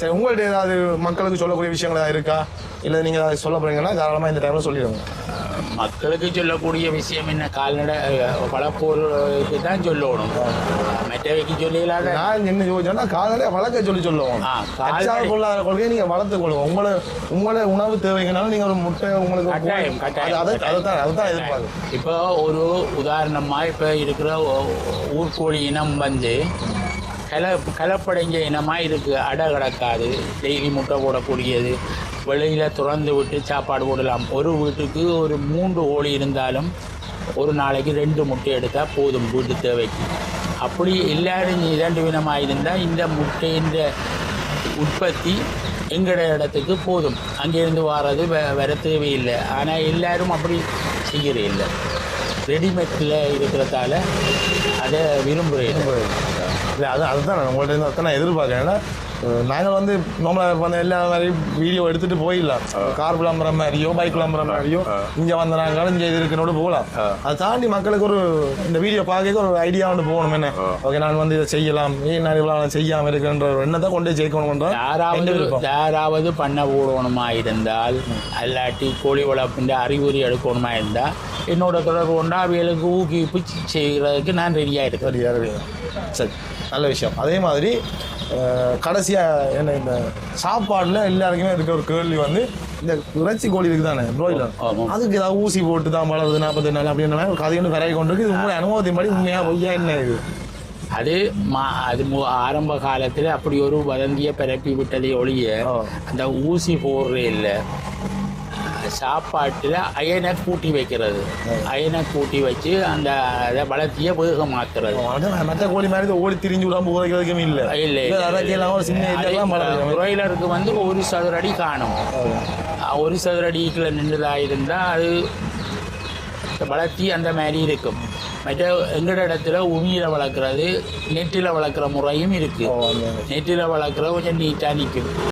சரி, உங்கள்ட்ட ஏதாவது மக்களுக்கு சொல்லக்கூடிய விஷயங்களா இருக்கா? இல்லை நீங்கள் அதை சொல்ல போறீங்கன்னா தாராளமாக இந்த டைமில் சொல்லிடுங்க. மக்களுக்கு சொல்லக்கூடிய விஷயம் என்ன, கால்நடை வளர்ப்போருக்கு தான் சொல்லணும், மற்றவைக்கு சொல்லலாத. நான் என்ன யோசிச்சேன்னா கால்நடை வளர்க்க சொல்லுவோம். பொருளாதார கொள்கையை நீங்கள் வளர்த்துக் கொள்ளுவோம். உங்களை உணவு தேவைங்கனாலும் நீங்கள் ஒரு முட்டை உங்களுக்கு அதுதான் எதிர்பார்க்கு. இப்போ ஒரு உதாரணமாக இப்போ இருக்கிற ஊர்கோழி இனம் வந்து கலப்படைஞ்ச இனமாக இருக்குது. அடை கிடக்காது, டெய்லி முட்டை போடக்கூடியது, வெளியில் திறந்து விட்டு சாப்பாடு போடலாம். ஒரு வீட்டுக்கு ஒரு 3 கோழி இருந்தாலும் ஒரு நாளைக்கு 2 முட்டை எடுத்தால் போதும் வீட்டு தேவைக்கு. அப்படி எல்லாரும் 2 வினமாக இருந்தால் இந்த முட்டையின் உற்பத்தி எங்கட இடத்துக்கு போதும். அங்கேருந்து வர்றது வர தேவையில்லை. ஆனால் எல்லாரும் அப்படி செய்கிறது இல்லை. ரெடிமேட்டில் இருக்கிறதால அதை விரும்புகிறேன். இல்லை அதுதான் நான் உங்கள்கிட்ட நான் எதிர்பார்க்குறேன். ஏன்னா நாங்கள் வந்து நம்மளை எல்லா மாதிரியும் வீடியோ எடுத்துகிட்டு போயிடலாம். கார் விளம்புற மாதிரியோ பைக் விளம்புற மாதிரியோ இங்கே வந்த நாங்கள் இங்கே இது இருக்குன்னு போகலாம். அதை தாண்டி மக்களுக்கு ஒரு இந்த வீடியோ பார்க்க ஒரு ஐடியா ஒன்று போகணும். என்ன ஓகே, நான் வந்து இதை செய்யலாம், நான் இவ்வளோ செய்யாமல் இருக்குன்ற ஒரு எண்ணத்தை கொண்டு ஜெயிக்கணும்ன்ற யாராவது பண்ண போடணுமா இருந்தால், அல்லாட்டி கோழி வளர்ப்புன்ற அறிகுறி எடுக்கணுமா இருந்தால் என்னோட தொடர்பு கொண்டா அவைகளுக்கு ஊக்குவிப்பு செய்கிறதுக்கு நான் ரெடியாக இருக்கேன். சரி, நல்ல விஷயம். அதே மாதிரி கடைசியாக என்ன இந்த சாப்பாடில் எல்லாருக்குமே இருக்க ஒரு கேள்வி வந்து இந்த இறைச்சி கோழி இருக்குது தானே ப்ரோயிலர், அதுக்கு ஏதாவது ஊசி போட்டு தான் வளருது 40 நாள் அப்படின்ற ஒரு கதையை ஒன்று விரைவி கொண்டு இருக்கு. உங்களுடைய அனுபவத்தின்படி உண்மையாக பொய்யா என்ன இது? அது ஆரம்ப காலத்தில் அப்படி ஒரு வதந்தியை பரப்பி விட்டதை ஒழிய அந்த ஊசி போடுறே இல்லை. சாப்பாட்டில் அயனை கூட்டி வைக்கிறது, அயனை கூட்டி வச்சு அந்த அதை வளர்த்தியை வேகமாக்குறது. மற்ற கோழி மாதிரி ஓடி திரிஞ்சு விடாமல் உதைக்கிறதுக்குமே இல்லை. பிராய்லருக்கு வந்து 1 சதுர அடி காணும். 1 சதுர அடிக்குள்ள நின்றுதாக இருந்தால் அது வளர்த்தி அந்த மாதிரி இருக்கும். மற்ற எங்கட இடத்துல உமியில் வளர்க்குறது, நெட்டில் வளர்க்குற முறையும் இருக்குது. நெட்டில் வளர்க்குற கொஞ்சம் நீட்டாக நிற்கும்.